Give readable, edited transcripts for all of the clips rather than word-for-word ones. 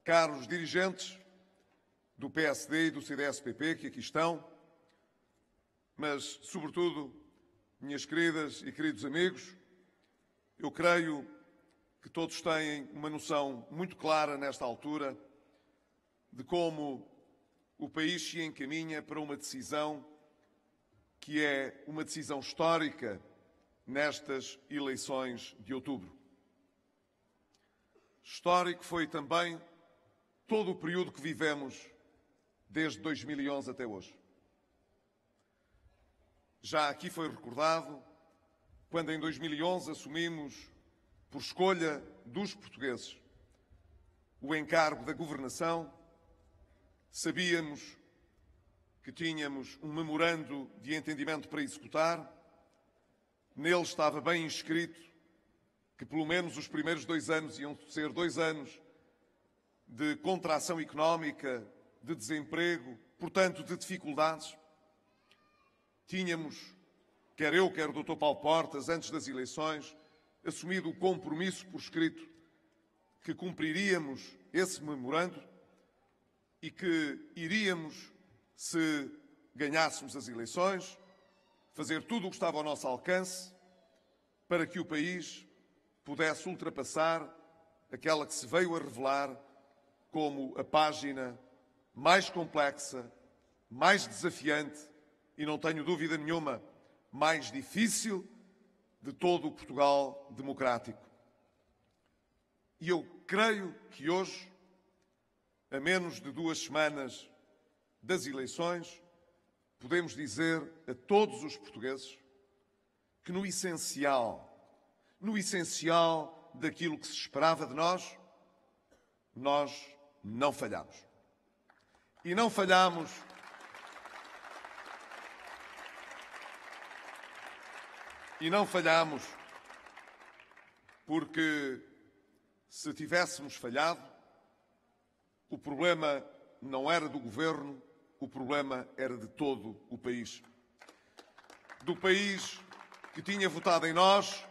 caros dirigentes do PSD e do CDS-PP que aqui estão, mas, sobretudo, minhas queridas e queridos amigos, eu creio que todos têm uma noção muito clara nesta altura de como o país se encaminha para uma decisão que é uma decisão histórica nestas eleições de outubro. Histórico foi também todo o período que vivemos desde 2011 até hoje. Já aqui foi recordado, quando em 2011 assumimos, por escolha dos portugueses, o encargo da governação, sabíamos que tínhamos um memorando de entendimento para executar. Nele estava bem inscrito que pelo menos os primeiros 2 anos iam ser 2 anos de contração económica, de desemprego, portanto de dificuldades. Tínhamos, quer eu, quer o Dr. Paulo Portas, antes das eleições, assumido o compromisso por escrito que cumpriríamos esse memorando e que iríamos, se ganhássemos as eleições, fazer tudo o que estava ao nosso alcance para que o país pudesse ultrapassar aquela que se veio a revelar como a página mais complexa, mais desafiante e, não tenho dúvida nenhuma, mais difícil de todo o Portugal democrático. E eu creio que hoje, a menos de 2 semanas das eleições, podemos dizer a todos os portugueses que no essencial daquilo que se esperava de nós, nós não falhamos. E não falhamos porque, se tivéssemos falhado, o problema não era do governo, o problema era de todo o país. Do país que tinha votado em nós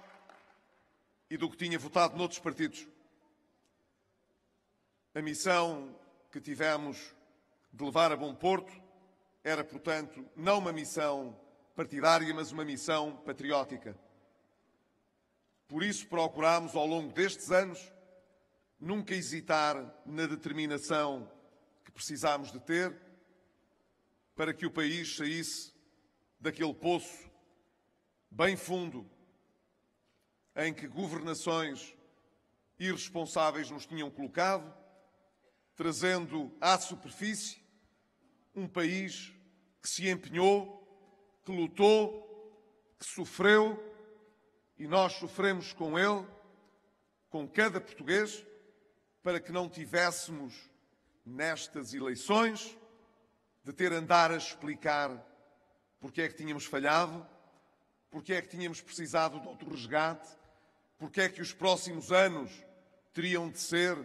e do que tinha votado noutros partidos. A missão que tivemos de levar a bom porto era, portanto, não uma missão partidária, mas uma missão patriótica. Por isso procurámos, ao longo destes anos, nunca hesitar na determinação que precisámos de ter para que o país saísse daquele poço bem fundo em que governações irresponsáveis nos tinham colocado, trazendo à superfície um país que se empenhou, que lutou, que sofreu, e nós sofremos com ele, com cada português, para que não tivéssemos, nestas eleições, de ter andar a explicar porque é que tínhamos falhado, porque é que tínhamos precisado de outro resgate, porque é que os próximos anos teriam de ser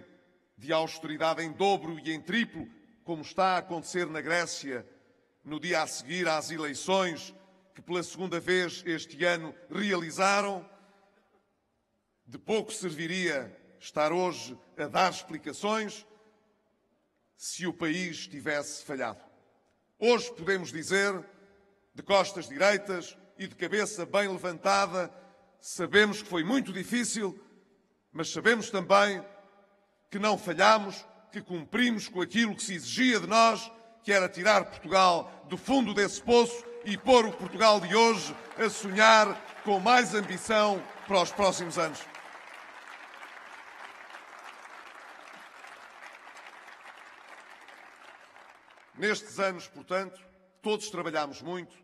de austeridade em dobro e em triplo, como está a acontecer na Grécia, no dia a seguir às eleições que pela segunda vez este ano realizaram. De pouco serviria estar hoje a dar explicações se o país tivesse falhado. Hoje podemos dizer, de costas direitas e de cabeça bem levantada, sabemos que foi muito difícil, mas sabemos também que não falhamos, que cumprimos com aquilo que se exigia de nós, que era tirar Portugal do fundo desse poço e pôr o Portugal de hoje a sonhar com mais ambição para os próximos anos. Nestes anos, portanto, todos trabalhámos muito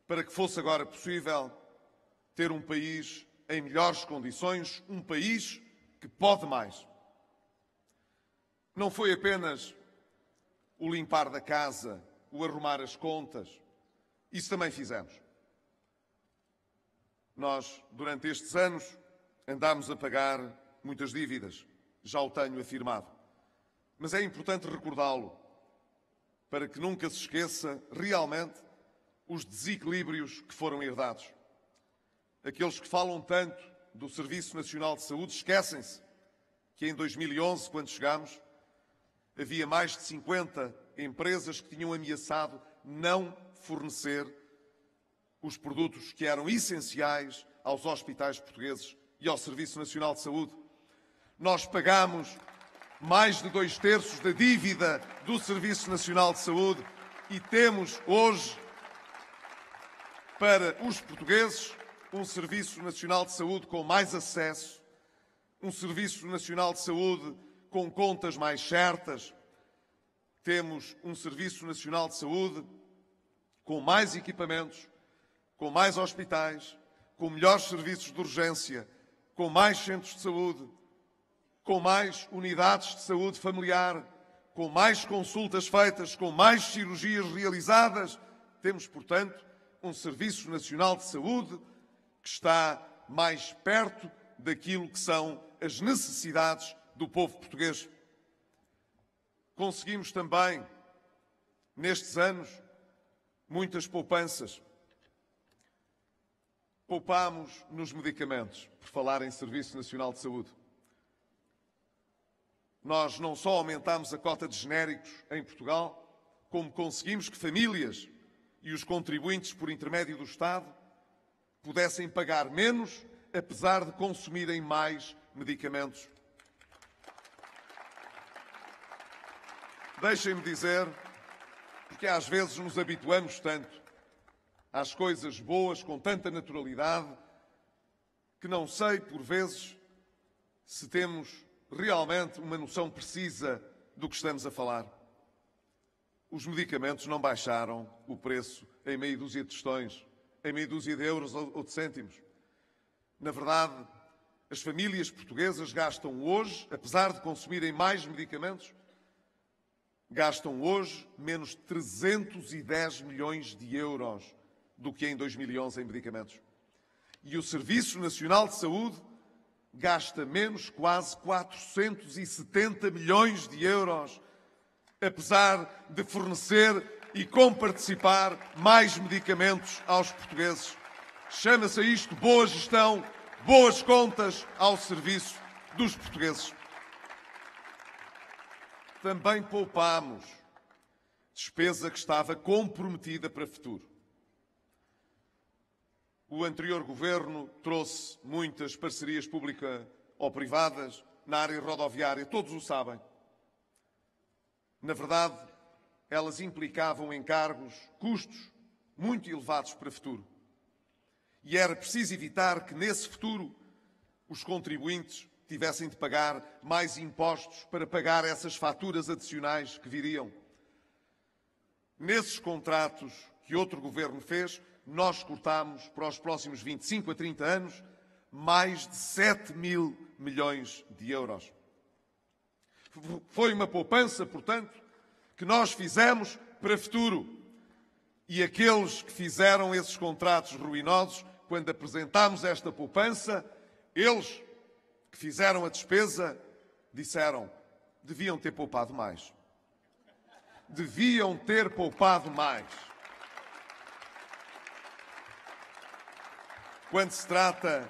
para que fosse agora possível ter um país em melhores condições, um país que pode mais. Não foi apenas o limpar da casa, o arrumar as contas. Isso também fizemos. Nós, durante estes anos, andámos a pagar muitas dívidas. Já o tenho afirmado. Mas é importante recordá-lo, para que nunca se esqueça realmente os desequilíbrios que foram herdados. Aqueles que falam tanto do Serviço Nacional de Saúde esquecem-se que em 2011, quando chegámos, havia mais de 50 empresas que tinham ameaçado não fornecer os produtos que eram essenciais aos hospitais portugueses e ao Serviço Nacional de Saúde. Nós pagámos mais de 2/3 da dívida do Serviço Nacional de Saúde e temos hoje, para os portugueses, um Serviço Nacional de Saúde com mais acesso, um Serviço Nacional de Saúde com contas mais certas. Temos um Serviço Nacional de Saúde com mais equipamentos, com mais hospitais, com melhores serviços de urgência, com mais centros de saúde, com mais unidades de saúde familiar, com mais consultas feitas, com mais cirurgias realizadas. Temos, portanto, um Serviço Nacional de Saúde que está mais perto daquilo que são as necessidades do povo português. Conseguimos também, nestes anos, muitas poupanças. Poupámos nos medicamentos, por falar em Serviço Nacional de Saúde. Nós não só aumentámos a cota de genéricos em Portugal, como conseguimos que famílias e os contribuintes, por intermédio do Estado, pudessem pagar menos, apesar de consumirem mais medicamentos. Deixem-me dizer, porque às vezes nos habituamos tanto às coisas boas com tanta naturalidade, que não sei, por vezes, se temos realmente uma noção precisa do que estamos a falar. Os medicamentos não baixaram o preço em meia dúzia de tostões, em meia dúzia de euros ou de cêntimos. Na verdade, as famílias portuguesas gastam hoje, apesar de consumirem mais medicamentos, gastam hoje menos de 310 milhões de euros do que em 2011 em medicamentos. E o Serviço Nacional de Saúde gasta menos, quase 470 milhões de euros, apesar de fornecer e comparticipar mais medicamentos aos portugueses. Chama-se a isto boa gestão, boas contas ao serviço dos portugueses. Também poupámos despesa que estava comprometida para o futuro. O anterior governo trouxe muitas parcerias públicas ou privadas na área rodoviária, todos o sabem. Na verdade, elas implicavam encargos, custos muito elevados para o futuro. E era preciso evitar que, nesse futuro, os contribuintes tivessem de pagar mais impostos para pagar essas faturas adicionais que viriam. Nesses contratos que outro governo fez, nós cortámos para os próximos 25 a 30 anos mais de 7 mil milhões de euros. Foi uma poupança, portanto, que nós fizemos para o futuro. E aqueles que fizeram esses contratos ruinosos, quando apresentámos esta poupança, eles que fizeram a despesa disseram: deviam ter poupado mais. Deviam ter poupado mais. Quando se trata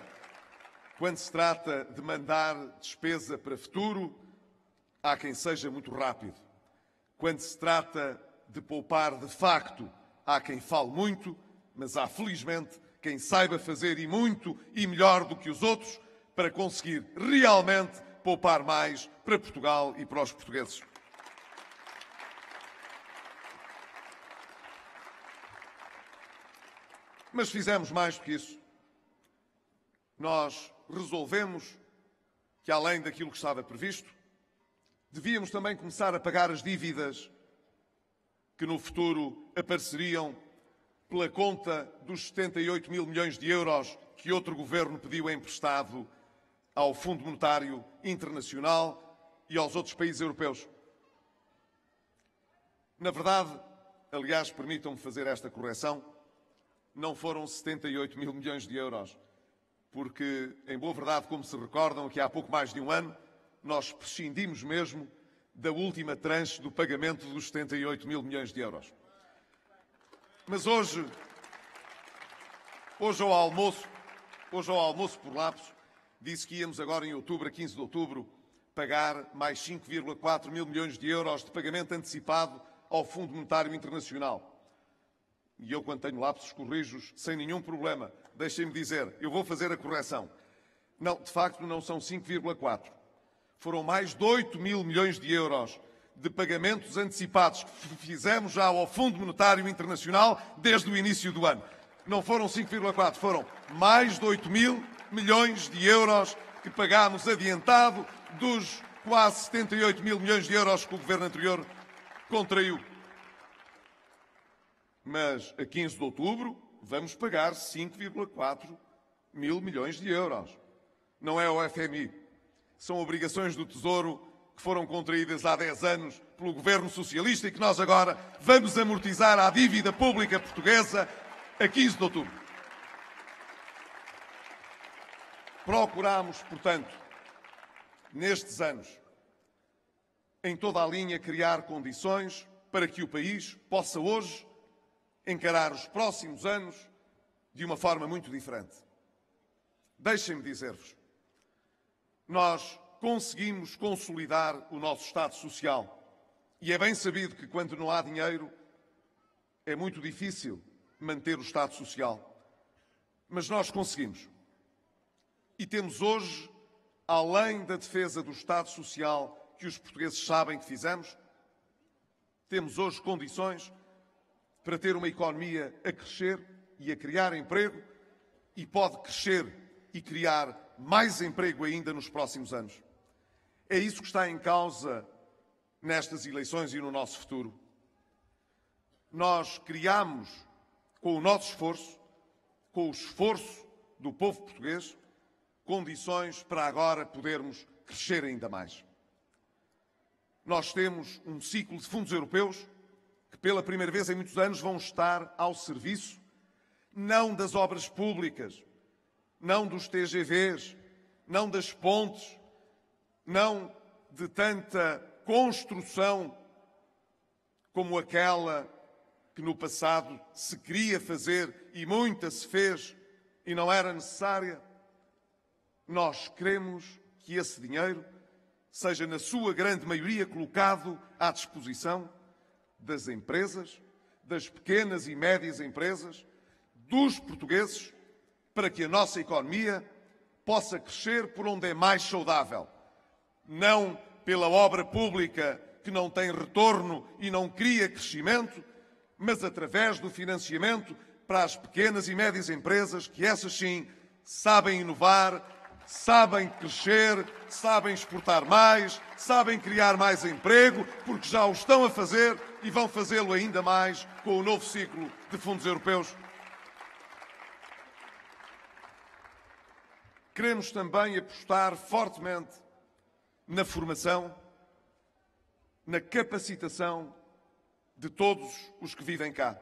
de mandar despesa para o futuro, há quem seja muito rápido. Quando se trata de poupar de facto, há quem fale muito, mas há, felizmente, quem saiba fazer e muito e melhor do que os outros para conseguir realmente poupar mais para Portugal e para os portugueses. Mas fizemos mais do que isso. Nós resolvemos que, além daquilo que estava previsto, devíamos também começar a pagar as dívidas que no futuro apareceriam pela conta dos 78 mil milhões de euros que outro governo pediu emprestado ao Fundo Monetário Internacional e aos outros países europeus. Na verdade, aliás, permitam-me fazer esta correção, não foram 78 mil milhões de euros, porque, em boa verdade, como se recordam, que há pouco mais de um ano, nós prescindimos mesmo da última tranche do pagamento dos 78 mil milhões de euros. Mas hoje ao almoço por lapso, disse que íamos agora em outubro, a 15 de outubro, pagar mais 5,4 mil milhões de euros de pagamento antecipado ao Fundo Monetário Internacional. E eu, quando tenho lapsos, corrijo-os sem nenhum problema. Deixem-me dizer, eu vou fazer a correção. Não, de facto, não são 5,4. Foram mais de 8 mil milhões de euros de pagamentos antecipados que fizemos já ao Fundo Monetário Internacional desde o início do ano. Não foram 5,4, foram mais de 8 mil milhões de euros que pagámos adiantado dos quase 78 mil milhões de euros que o governo anterior contraiu. Mas a 15 de outubro vamos pagar 5,4 mil milhões de euros. Não é o FMI. São obrigações do Tesouro que foram contraídas há 10 anos pelo governo socialista e que nós agora vamos amortizar à dívida pública portuguesa a 15 de outubro. Procurámos, portanto, nestes anos, em toda a linha, criar condições para que o país possa hoje encarar os próximos anos de uma forma muito diferente. Deixem-me dizer-vos, nós conseguimos consolidar o nosso Estado Social. E é bem sabido que, quando não há dinheiro, é muito difícil manter o Estado Social. Mas nós conseguimos. E temos hoje, além da defesa do Estado Social que os portugueses sabem que fizemos, temos hoje condições para ter uma economia a crescer e a criar emprego, e pode crescer e criar mais emprego ainda nos próximos anos. É isso que está em causa nestas eleições e no nosso futuro. Nós criamos, com o nosso esforço, com o esforço do povo português, condições para agora podermos crescer ainda mais. Nós temos um ciclo de fundos europeus que, pela primeira vez em muitos anos, vão estar ao serviço não das obras públicas, não dos TGVs, não das pontes, não de tanta construção como aquela que no passado se queria fazer e muita se fez e não era necessária. Nós queremos que esse dinheiro seja, na sua grande maioria, colocado à disposição das empresas, das pequenas e médias empresas, dos portugueses, para que a nossa economia possa crescer por onde é mais saudável. Não pela obra pública que não tem retorno e não cria crescimento, mas através do financiamento para as pequenas e médias empresas, que essas sim sabem inovar, sabem crescer, sabem exportar mais, sabem criar mais emprego, porque já o estão a fazer e vão fazê-lo ainda mais com o novo ciclo de fundos europeus. Queremos também apostar fortemente na formação, na capacitação de todos os que vivem cá.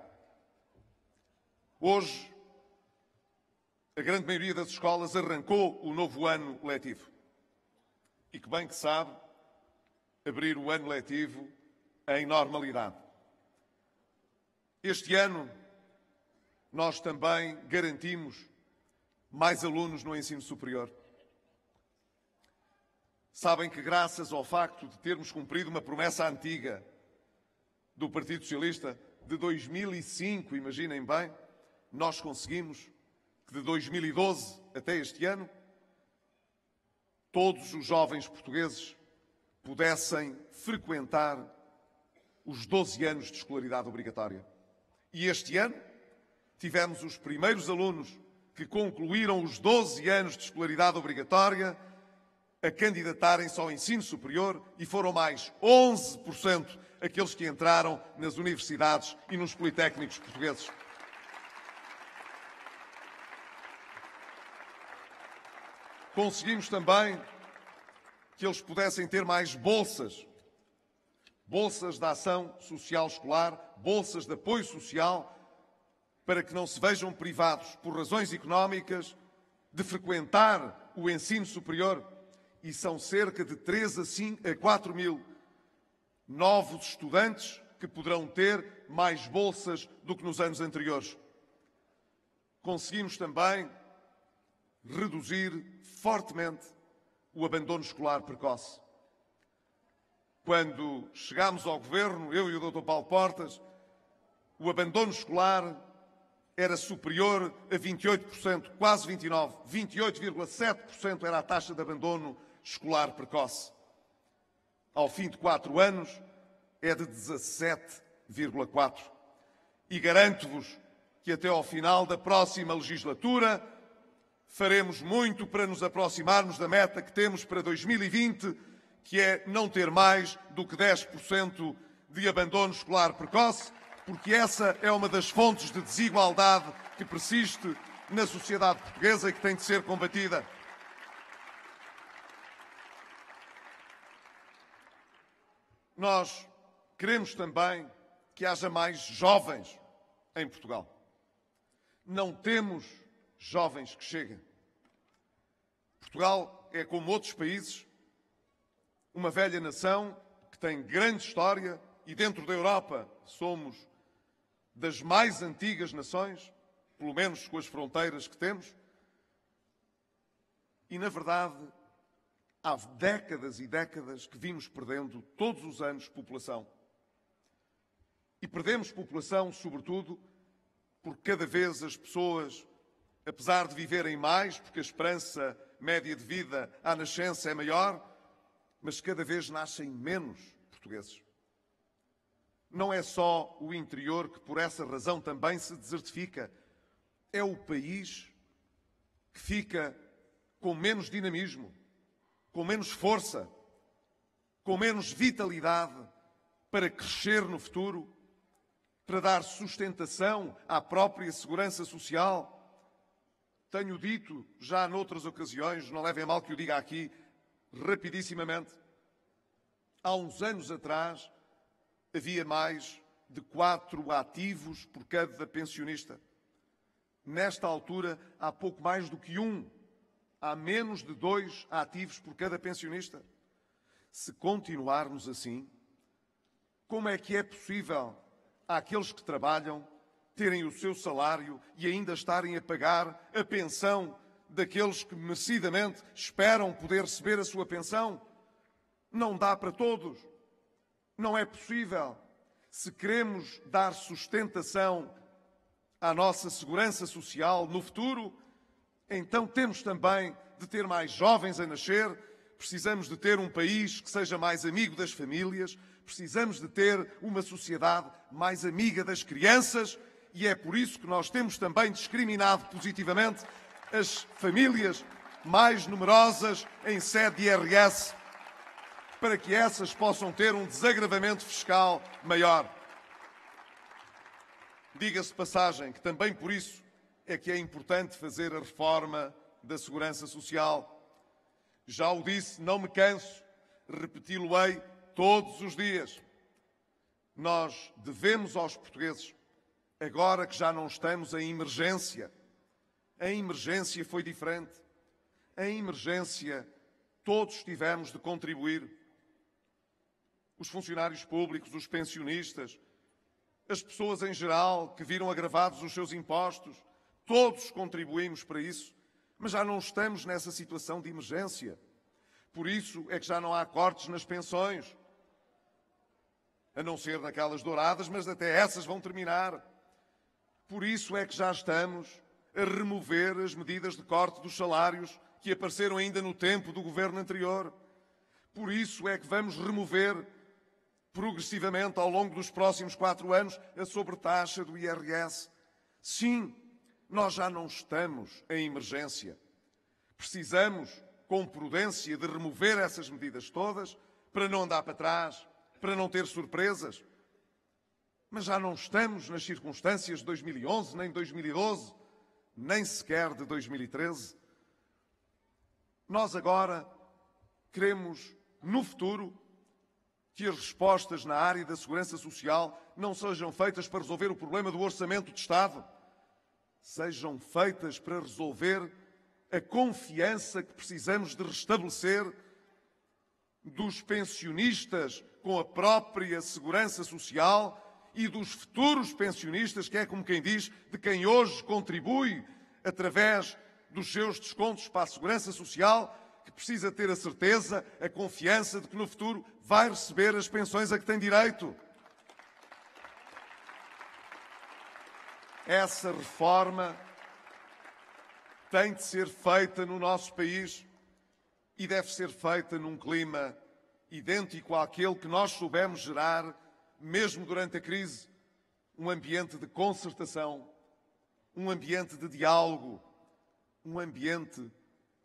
Hoje, a grande maioria das escolas arrancou o novo ano letivo. E que bem que sabe abrir o ano letivo em normalidade. Este ano, nós também garantimos mais alunos no ensino superior. Sabem que, graças ao facto de termos cumprido uma promessa antiga do Partido Socialista de 2005, imaginem bem, nós conseguimos que de 2012 até este ano todos os jovens portugueses pudessem frequentar os 12 anos de escolaridade obrigatória. E este ano tivemos os primeiros alunos que concluíram os 12 anos de escolaridade obrigatória a candidatarem-se ao ensino superior e foram mais 11% aqueles que entraram nas universidades e nos politécnicos portugueses. Conseguimos também que eles pudessem ter mais bolsas, bolsas de ação social escolar, bolsas de apoio social, para que não se vejam privados, por razões económicas, de frequentar o ensino superior. E são cerca de 3 a 4 mil novos estudantes que poderão ter mais bolsas do que nos anos anteriores. Conseguimos também reduzir fortemente o abandono escolar precoce. quando chegámos ao governo, eu e o Dr. Paulo Portas, o abandono escolar era superior a 28%, quase 29%. 28,7% era a taxa de abandono escolar precoce. Ao fim de 4 anos, é de 17,4%. E garanto-vos que até ao final da próxima legislatura faremos muito para nos aproximarmos da meta que temos para 2020, que é não ter mais do que 10% de abandono escolar precoce, porque essa é uma das fontes de desigualdade que persiste na sociedade portuguesa e que tem de ser combatida. Nós queremos também que haja mais jovens em Portugal. Não temos jovens que cheguem. Portugal é, como outros países, uma velha nação que tem grande história e dentro da Europa somos das mais antigas nações, pelo menos com as fronteiras que temos. E, na verdade, há décadas e décadas que vimos perdendo todos os anos população. E perdemos população, sobretudo, porque cada vez as pessoas, apesar de viverem mais, porque a esperança média de vida à nascença é maior, mas cada vez nascem menos portugueses. Não é só o interior que por essa razão também se desertifica. É o país que fica com menos dinamismo, com menos força, com menos vitalidade para crescer no futuro, para dar sustentação à própria segurança social. Tenho dito já noutras ocasiões, não levem a mal que o diga aqui, rapidissimamente. Há uns anos atrás havia mais de 4 ativos por cada pensionista. Nesta altura há pouco mais do que 1. Há menos de 2 ativos por cada pensionista. Se continuarmos assim, como é que é possível àqueles que trabalham terem o seu salário e ainda estarem a pagar a pensão daqueles que merecidamente esperam poder receber a sua pensão? Não dá para todos. Não é possível. Se queremos dar sustentação à nossa segurança social no futuro, então temos também de ter mais jovens a nascer, precisamos de ter um país que seja mais amigo das famílias, precisamos de ter uma sociedade mais amiga das crianças e é por isso que nós temos também discriminado positivamente as famílias mais numerosas em sede de IRS, para que essas possam ter um desagravamento fiscal maior. Diga-se de passagem que também por isso é que é importante fazer a reforma da segurança social. Já o disse, não me canso, repeti-lo-ei todos os dias. Nós devemos aos portugueses, agora que já não estamos em emergência. A emergência foi diferente. A emergência todos tivemos de contribuir. Os funcionários públicos, os pensionistas, as pessoas em geral que viram agravados os seus impostos, todos contribuímos para isso, mas já não estamos nessa situação de emergência. Por isso é que já não há cortes nas pensões, a não ser naquelas douradas, mas até essas vão terminar. Por isso é que já estamos a remover as medidas de corte dos salários que apareceram ainda no tempo do governo anterior. Por isso é que vamos remover progressivamente, ao longo dos próximos 4 anos, a sobretaxa do IRS. Sim, nós já não estamos em emergência. Precisamos, com prudência, de remover essas medidas todas para não andar para trás, para não ter surpresas. Mas já não estamos nas circunstâncias de 2011, nem de 2012, nem sequer de 2013. Nós agora queremos, no futuro, que as respostas na área da segurança social não sejam feitas para resolver o problema do orçamento de Estado, sejam feitas para resolver a confiança que precisamos de restabelecer dos pensionistas com a própria segurança social e dos futuros pensionistas, que é como quem diz, de quem hoje contribui através dos seus descontos para a segurança social, que precisa ter a certeza, a confiança de que no futuro vai receber as pensões a que tem direito. Essa reforma tem de ser feita no nosso país e deve ser feita num clima idêntico àquele que nós soubemos gerar, mesmo durante a crise, um ambiente de concertação, um ambiente de diálogo, um ambiente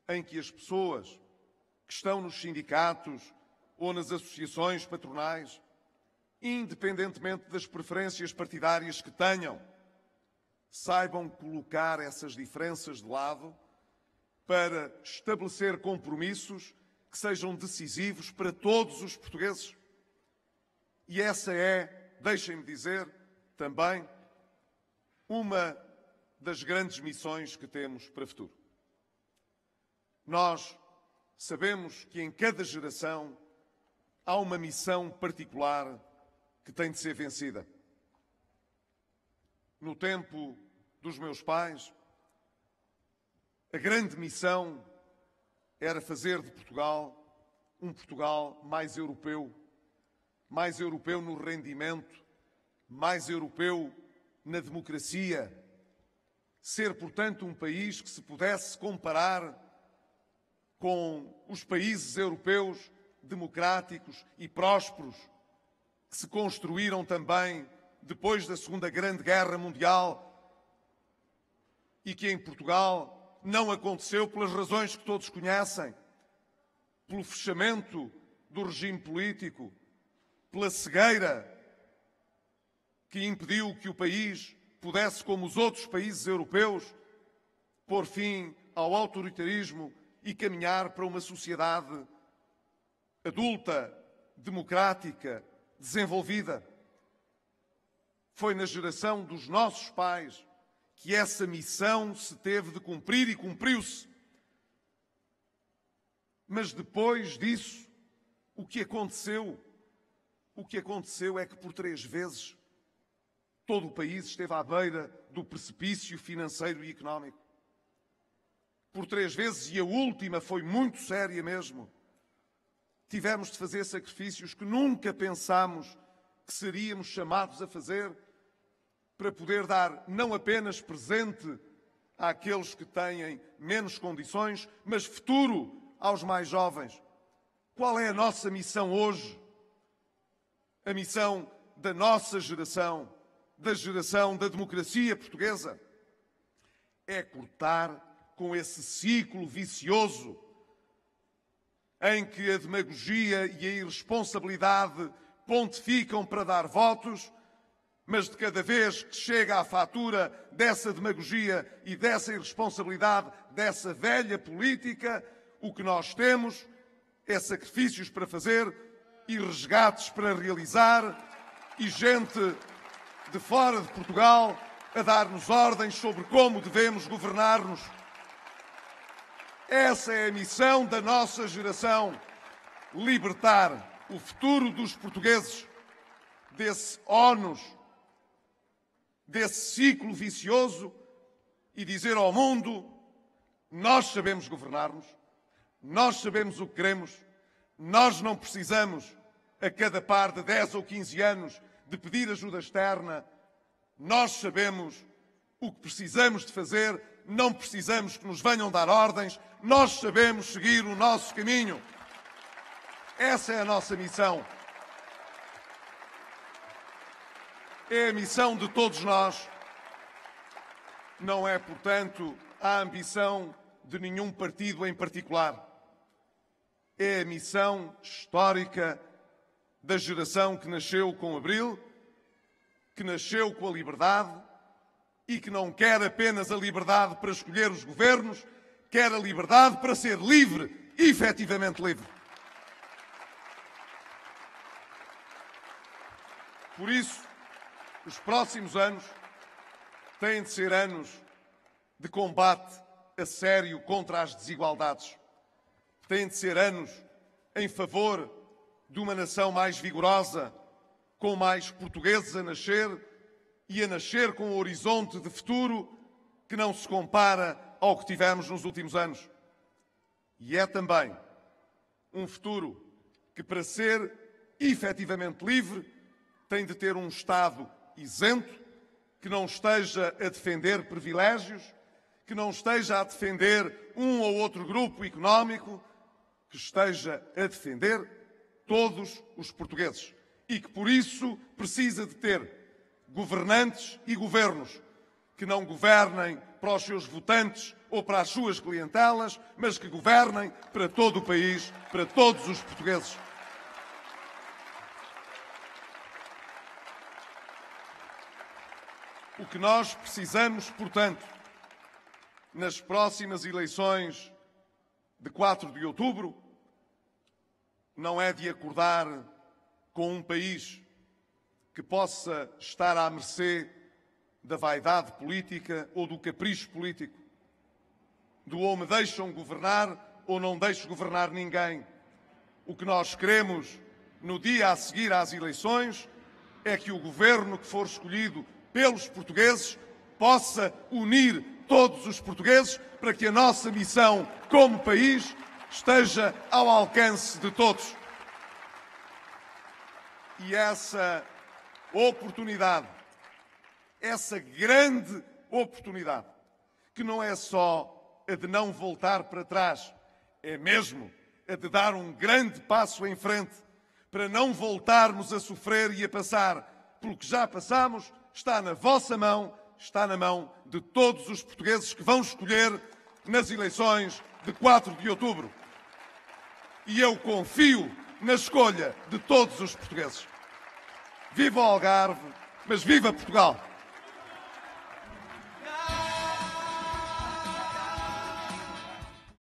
em que as pessoas que estão nos sindicatos ou nas associações patronais, independentemente das preferências partidárias que tenham, saibam colocar essas diferenças de lado para estabelecer compromissos que sejam decisivos para todos os portugueses. E essa é, deixem-me dizer, também uma das grandes missões que temos para o futuro. Nós sabemos que em cada geração há uma missão particular que tem de ser vencida. No tempo dos meus pais, a grande missão era fazer de Portugal um Portugal mais europeu no rendimento, mais europeu na democracia. Ser, portanto, um país que se pudesse comparar com os países europeus democráticos e prósperos que se construíram também depois da Segunda Grande Guerra Mundial e que em Portugal não aconteceu pelas razões que todos conhecem, pelo fechamento do regime político, pela cegueira que impediu que o país pudesse, como os outros países europeus, pôr fim ao autoritarismo e caminhar para uma sociedade adulta, democrática, desenvolvida. Foi na geração dos nossos pais que essa missão se teve de cumprir e cumpriu-se. Mas depois disso, o que aconteceu? O que aconteceu é que por 3 vezes todo o país esteve à beira do precipício financeiro e económico. Por 3 vezes, e a última foi muito séria mesmo, tivemos de fazer sacrifícios que nunca pensámos que seríamos chamados a fazer para poder dar não apenas presente àqueles que têm menos condições, mas futuro aos mais jovens. Qual é a nossa missão hoje? A missão da nossa geração, da geração da democracia portuguesa, é cortar com esse ciclo vicioso em que a demagogia e a irresponsabilidade pontificam para dar votos, mas de cada vez que chega à fatura dessa demagogia e dessa irresponsabilidade, dessa velha política, o que nós temos é sacrifícios para fazer e resgates para realizar e gente de fora de Portugal a dar-nos ordens sobre como devemos governar-nos. Essa é a missão da nossa geração: libertar o futuro dos portugueses desse ónus, desse ciclo vicioso e dizer ao mundo: nós sabemos governar-nos, nós sabemos o que queremos, nós não precisamos, a cada par de 10 ou 15 anos, de pedir ajuda externa, nós sabemos o que precisamos de fazer, não precisamos que nos venham dar ordens, nós sabemos seguir o nosso caminho. Essa é a nossa missão. É a missão de todos nós. Não é, portanto, a ambição de nenhum partido em particular. É a missão histórica da geração que nasceu com Abril, que nasceu com a liberdade e que não quer apenas a liberdade para escolher os governos, quer a liberdade para ser livre, efetivamente livre. Por isso, os próximos anos têm de ser anos de combate a sério contra as desigualdades. Têm de ser anos em favor de uma nação mais vigorosa, com mais portugueses a nascer e a nascer com um horizonte de futuro que não se compara ao que tivemos nos últimos anos. E é também um futuro que, para ser efetivamente livre, tem de ter um Estado isento, que não esteja a defender privilégios, que não esteja a defender um ou outro grupo económico, que esteja a defender todos os portugueses e que, por isso, precisa de ter governantes e governos que não governem para os seus votantes ou para as suas clientelas, mas que governem para todo o país, para todos os portugueses. O que nós precisamos, portanto, nas próximas eleições de 4 de outubro, não é de acordar com um país que possa estar à mercê da vaidade política ou do capricho político, do ou me deixam governar ou não deixo governar ninguém. O que nós queremos no dia a seguir às eleições é que o governo que for escolhido pelos portugueses possa unir todos os portugueses para que a nossa missão como país esteja ao alcance de todos. E essa oportunidade, essa grande oportunidade, que não é só a de não voltar para trás, é mesmo a de dar um grande passo em frente para não voltarmos a sofrer e a passar pelo que já passamos, está na vossa mão, está na mão de todos os portugueses que vão escolher nas eleições de 4 de outubro. E eu confio na escolha de todos os portugueses. Viva o Algarve, mas viva Portugal!